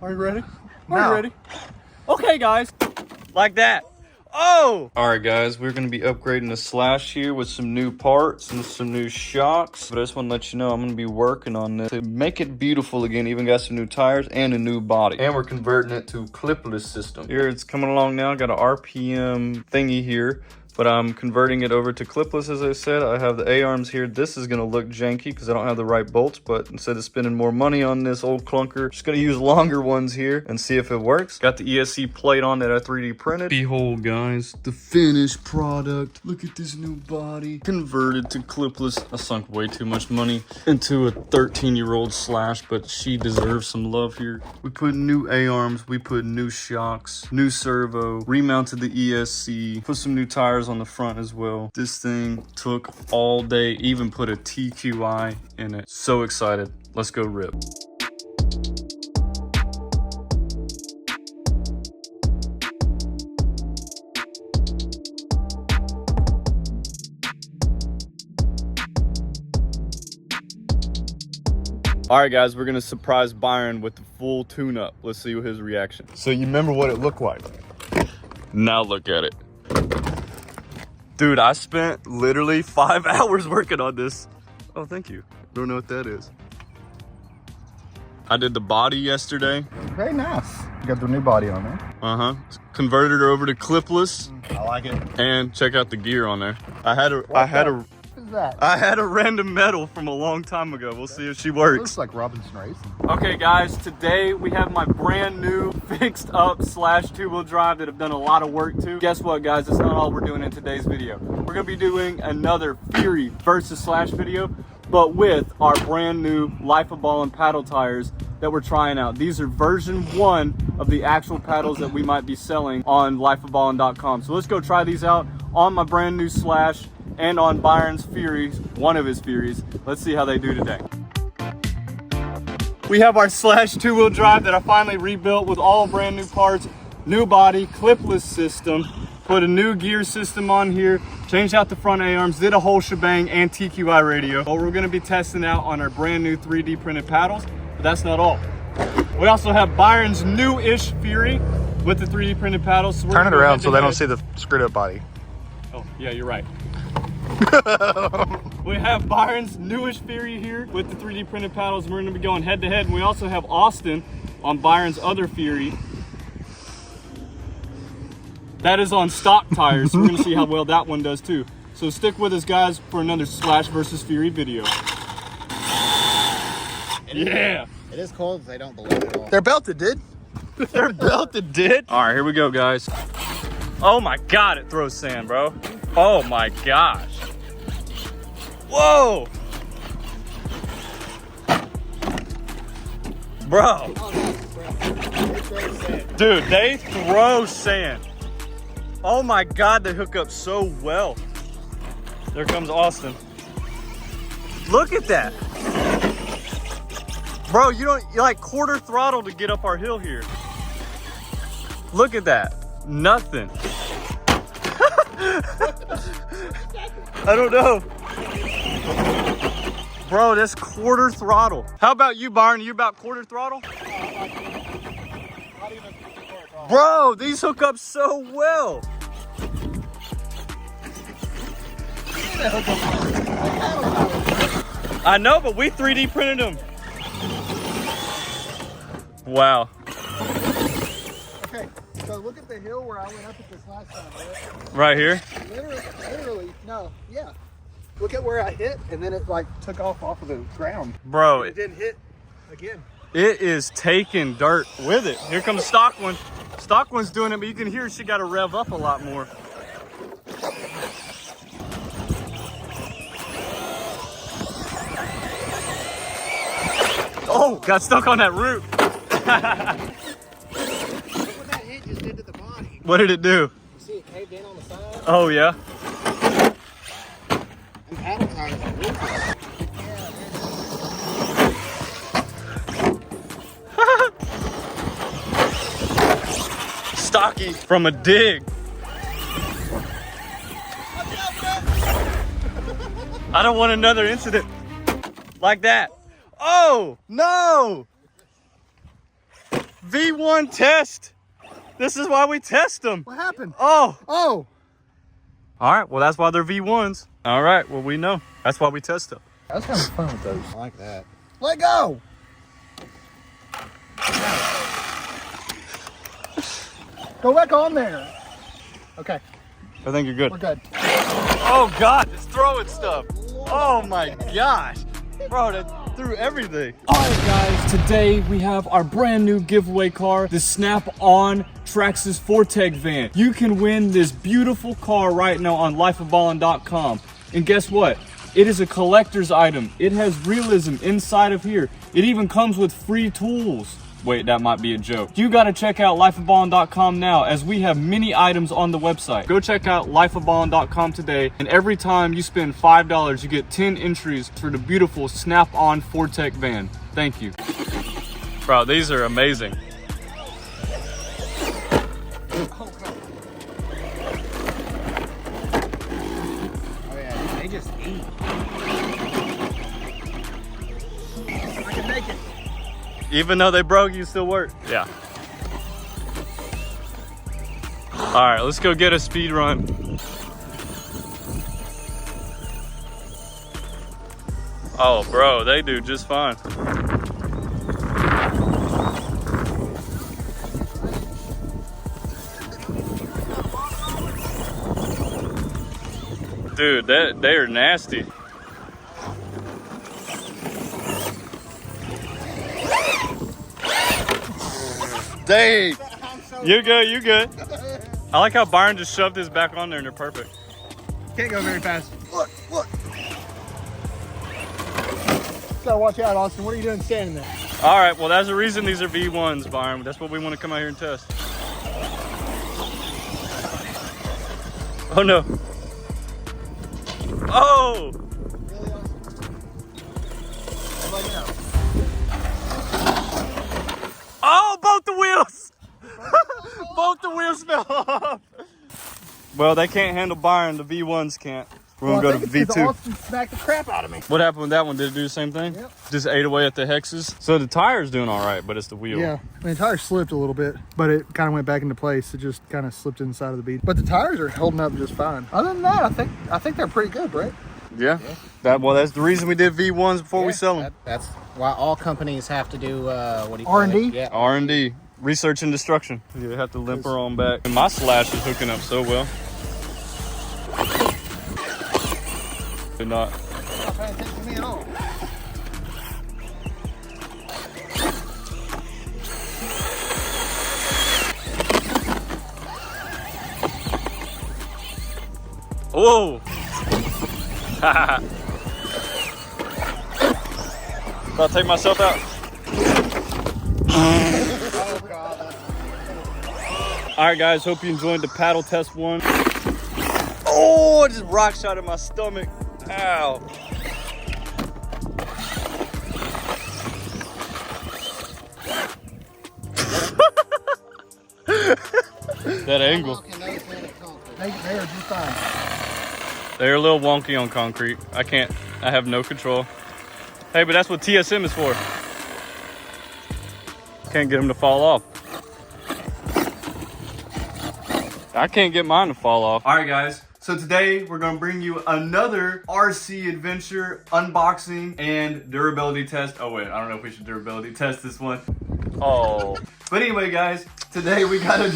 Are you ready? Are you ready? Okay, guys. Like that. Oh! Alright, guys. We're going to be upgrading the Slash here with some new parts and some new shocks. But I just want to let you know I'm going to be working on this to make it beautiful again. Even got some new tires and a new body. And we're converting it to clipless system. Here, it's coming along now. Got an RPM thingy here. But I'm converting it over to clipless, as I said. I have the A-arms here. This is going to look janky because I don't have the right bolts. But instead of spending more money on this old clunker, just going to use longer ones here and see if it works. Got the ESC plate on that I 3D printed. Behold, guys, the finished product. Look at this new body. Converted to clipless. I sunk way too much money into a 13-year-old Slash, but she deserves some love here. We put new A-arms. We put new shocks, new servo, remounted the ESC, put some new tires on the front as well. This thing took all day, even put a TQI in it. So excited. Let's go rip. All right, guys, we're gonna surprise Byron with the full tune-up. Let's see his reaction. So you remember what it looked like? Now look at it. Dude, I spent literally 5 hours working on this. Oh, thank you. Don't know what that is. I did the body yesterday. Very nice. You got the new body on there. Uh-huh. Converted her over to clipless. I like it. And check out the gear on there. I had a random metal from a long time ago. We'll see if she works. Looks like Robinson Racing. Okay, guys, today we have my brand new fixed up Slash two-wheel drive that I've done a lot of work to. Guess what, guys? That's not all we're doing in today's video. We're gonna be doing another Fury versus Slash video, but with our brand new Life of Ballen paddle tires that we're trying out. These are version 1 of the actual paddles that we might be selling on lifeofballen.com. So let's go try these out on my brand new Slash and on Byron's Furies, one of his Furies. Let's see how they do today. We have our Slash two-wheel drive that I finally rebuilt with all brand new parts, new body, clipless system, put a new gear system on here, changed out the front A-arms, did a whole shebang and TQI radio. But we're gonna be testing out on our brand new 3D printed paddles, but that's not all. We also have Byron's new-ish Fury with the 3D printed paddles. So turn it around so they don't see the screwed up body. Oh, yeah, you're right. We have Byron's newish Fury here with the 3D printed paddles. We're going to be going head to head. And we also have Austin on Byron's other Fury. That is on stock tires, so we're going to see how well that one does too. So stick with us, guys, for another Slash versus Fury video. Yeah! It is cold, they don't believe it at all. They're belted, dude. They're belted, dude. All right, here we go, guys. Oh my God, it throws sand, bro. Oh my gosh. Whoa. Bro. Dude, they throw sand. Oh my God, they hook up so well. There comes Austin. Look at that. Bro, you like quarter throttle to get up our hill here. Look at that. Nothing. I don't know. Bro, that's quarter throttle. How about you, Byron? You about quarter throttle? Bro, these hook up so well. I know, but we 3D printed them. Wow. Okay, so look at the hill where I went up at this last time, Right here? Literally, no, yeah. Look at where I hit, and then it like took off of the ground. Bro, It didn't hit again. it is taking dirt with it. Here comes stock one. Stock one's doing it, but you can hear she got to rev up a lot more. Oh, got stuck on that root. Look what that hit just did to the body. What did it do? You see it caved in on the side? Oh, yeah? And paddle tires are real good. Stocky from a dig. I don't want another incident like that. Oh, no. V1 test. This is why we test them. What happened? Oh. Oh. All right, well, that's why they're V1s. All right, well, we know. That's why we test them. That's kind of fun with those. I like that. Let go. Go back on there. Okay, I think you're good. we're good. Oh, God, it's throwing stuff. Oh, my gosh. Bro, that threw everything. All right, guys, today we have our brand new giveaway car, the Snap-on Traxxas Fortec van. You can win this beautiful car right now on lifeofballen.com. And guess what? It is a collector's item. It has realism inside of here. It even comes with free tools. Wait, that might be a joke. You gotta check out lifeofballen.com now, as we have many items on the website. Go check out lifeofballen.com today, and every time you spend $5, you get 10 entries for the beautiful Snap-on Fortec van. Thank you. Bro, these are amazing. Oh yeah, they just eat. I can make it. Even though they broke, you still work. Yeah. All right, let's go get a speed run. Oh, bro, they do just fine. Dude, they are nasty. Dang. You're good, you're good. I like how Byron just shoved his back on there and they're perfect. Can't go very fast. Look, look. Gotta watch out, Austin. What are you doing standing there? All right, well, that's the reason these are V1s, Byron. That's what we want to come out here and test. Oh, no. Oh! Really, Austin? Everybody know. Oh, both the wheels! Both the wheels fell off. Well, they can't handle Byron. The V1s can't. We're gonna go to V2. Austin smacked the crap out of me. What happened with that one? Did it do the same thing? Yep. Just ate away at the hexes? So the tire's doing all right, but it's the wheel. Yeah, I mean, the tire slipped a little bit, but it kind of went back into place. It just kind of slipped inside of the bead. But the tires are holding up just fine. Other than that, I think they're pretty good, Brett. Yeah. That's the reason we did V1s before we sell them. That's why all companies have to do what do you call R&D? it? Yeah. R&D, research and destruction. You have to limp her on back. And my Slash is hooking up so well. They're not. Not paying attention to me at all. Whoa! About to take myself out. Oh, God. All right, guys. Hope you enjoyed the paddle test one. Oh, I just rock shot in my stomach. Ow. That angle. They are just fine. They're a little wonky on concrete. I have no control. Hey, but that's what TSM is for. Can't get them to fall off. I can't get mine to fall off. All right, guys. So today we're gonna bring you another RC adventure unboxing and durability test. Oh wait, I don't know if we should durability test this one. Oh. But anyway, guys, today we got a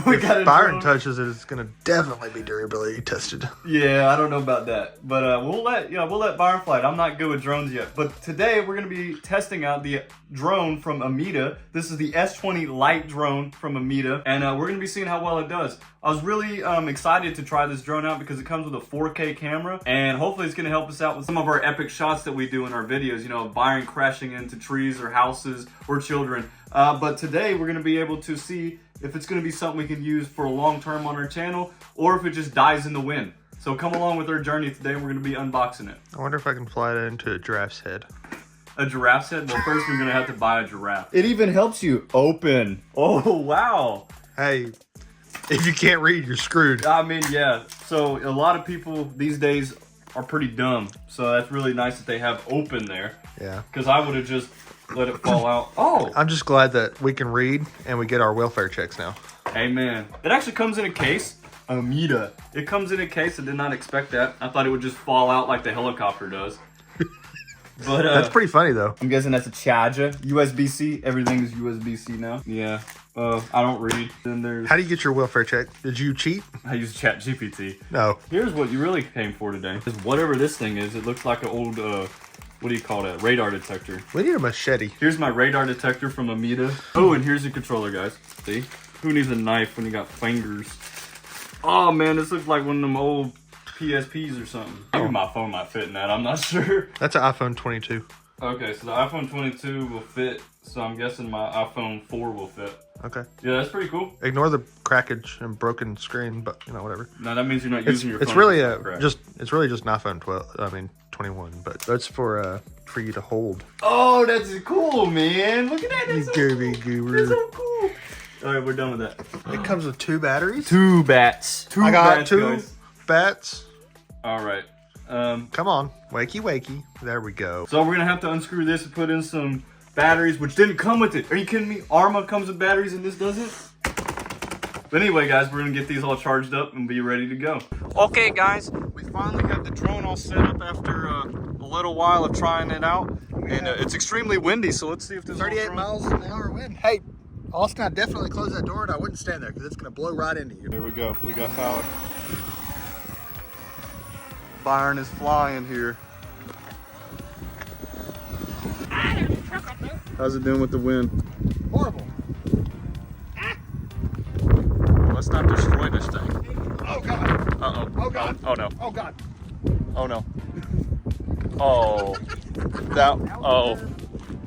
Byron drone. touches it, it's gonna definitely be durability tested. Yeah, I don't know about that, but we'll let Byron fly it. I'm not good with drones yet, but today we're gonna be testing out the drone from Amita. This is the S20 Lite drone from Amita, and we're gonna be seeing how well it does. I was really excited to try this drone out because it comes with a 4K camera, and hopefully it's gonna help us out with some of our epic shots that we do in our videos. You know, Byron crashing into trees or houses or children. But today we're gonna be able to see if it's gonna be something we can use for a long term on our channel, or if it just dies in the wind. So come along with our journey today. We're gonna be unboxing it. I wonder if I can fly it into a giraffe's head. A giraffe's head? Well, first we're gonna have to buy a giraffe. It even helps you open. Oh, wow. Hey, if you can't read, you're screwed. I mean, yeah. So a lot of people these days are pretty dumb. So that's really nice that they have open there. Yeah. Because I would have just let it fall out. Oh, I'm just glad that we can read and we get our welfare checks now. amen. It actually comes in a case. Amita. It comes in a case. I did not expect that. I thought it would just fall out like the helicopter does. But That's pretty funny though. I'm guessing that's a charger. USB-C. Everything is USB-C now. Yeah. I don't read. Then there's. How do you get your welfare check? Did you cheat? I use ChatGPT. No. Here's what you really came for today. Is whatever this thing is. It looks like an old what do you call that? Radar detector. We need a machete. Here's my radar detector from Amita. Oh, and here's the controller, guys. See? Who needs a knife when you got fingers? Oh man, this looks like one of them old PSPs or something. Maybe my phone might fit in that. I'm not sure. That's an iPhone 22. Okay, so the iPhone 22 will fit. So I'm guessing my iPhone 4 will fit. Okay. Yeah, that's pretty cool. Ignore the crackage and broken screen, but you know, whatever. No, that means you're not using your phone. It's really correct. it's really just an iPhone 12. I mean 21, but that's for you to hold. Oh, that's cool, man. Look at that. That's so Gooby cool. goober. That's so cool. All right, we're done with that. It comes with 2 batteries. 2 bats. I got bats, 2 guys. bats. All right. Come on, wakey wakey. There we go. So we're gonna have to unscrew this and put in some batteries, which didn't come with it. Are you kidding me? Arma comes with batteries and this doesn't? But anyway, guys, we're gonna get these all charged up and be ready to go. Okay, guys, we finally got the drone all set up after a little while of trying it out. And it's extremely windy, so let's see if this 38 miles an hour wind. Hey, Austin, I definitely closed that door and I wouldn't stand there because it's going to blow right into you. Here we go. We got power. Byron is flying here. How's it doing with the wind? Horrible. Let's not destroy this thing. Oh, God. Uh-oh. Oh, God. Oh, no. Oh, God. Oh, no. Oh.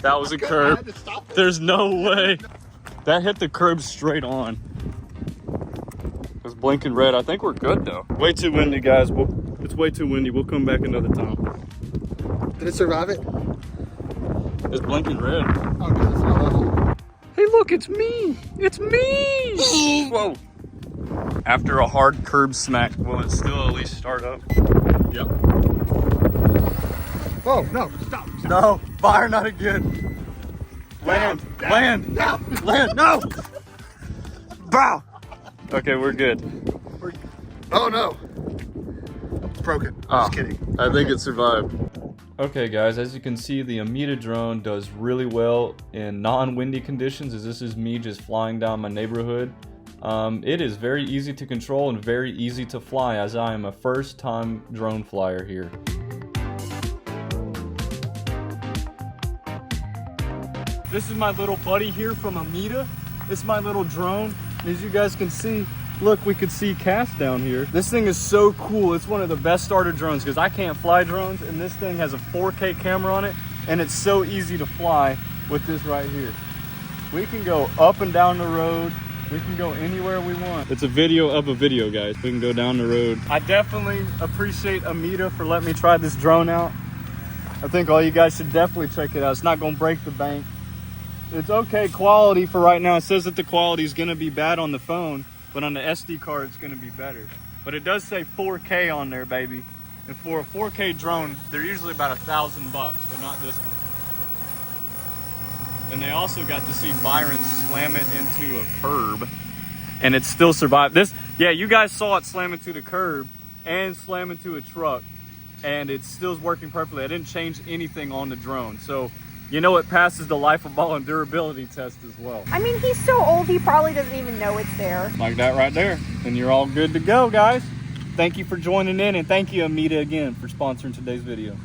That was a I curb. had to stop it. There's no way. That hit the curb straight on. It was blinking red. I think we're good, though. Way too windy, guys. It's way too windy. We'll come back another time. Did it survive it? It's blinking red. Oh, because it's not level. Hey, look, it's me. It's me. Whoa. After a hard curb smack, will it still at least start up? Yep. Oh, no. Stop. No, fire not again. Land. No. Bow. Okay, we're good. Oh, no. Broken. Just kidding. I think it survived. Okay guys, as you can see, the Amita drone does really well in non-windy conditions, as this is me just flying down my neighborhood. It is very easy to control and very easy to fly, as I am a first-time drone flyer here. This is my little buddy here from Amita. This is my little drone. As you guys can see, look, we could see Cass down here. This thing is so cool. It's one of the best starter drones because I can't fly drones, and this thing has a 4K camera on it, and it's so easy to fly with this right here. We can go up and down the road. We can go anywhere we want. It's a video of a video, guys. We can go down the road. I definitely appreciate Amita for letting me try this drone out. I think all you guys should definitely check it out. It's not gonna break the bank. It's okay quality for right now. It says that the quality is gonna be bad on the phone, but on the SD card, it's gonna be better. But it does say 4K on there, baby. And for a 4K drone, they're usually about $1,000 bucks, but not this one. And they also got to see Byron slam it into a curb, and it still survived. This, yeah, you guys saw it slam into the curb and slam into a truck, and it still is working perfectly. I didn't change anything on the drone, so you know it passes the Life of Ballen durability test as well. I mean, he's so old, he probably doesn't even know it's there. Like that right there. And you're all good to go, guys. Thank you for joining in, and thank you, Amita, again, for sponsoring today's video.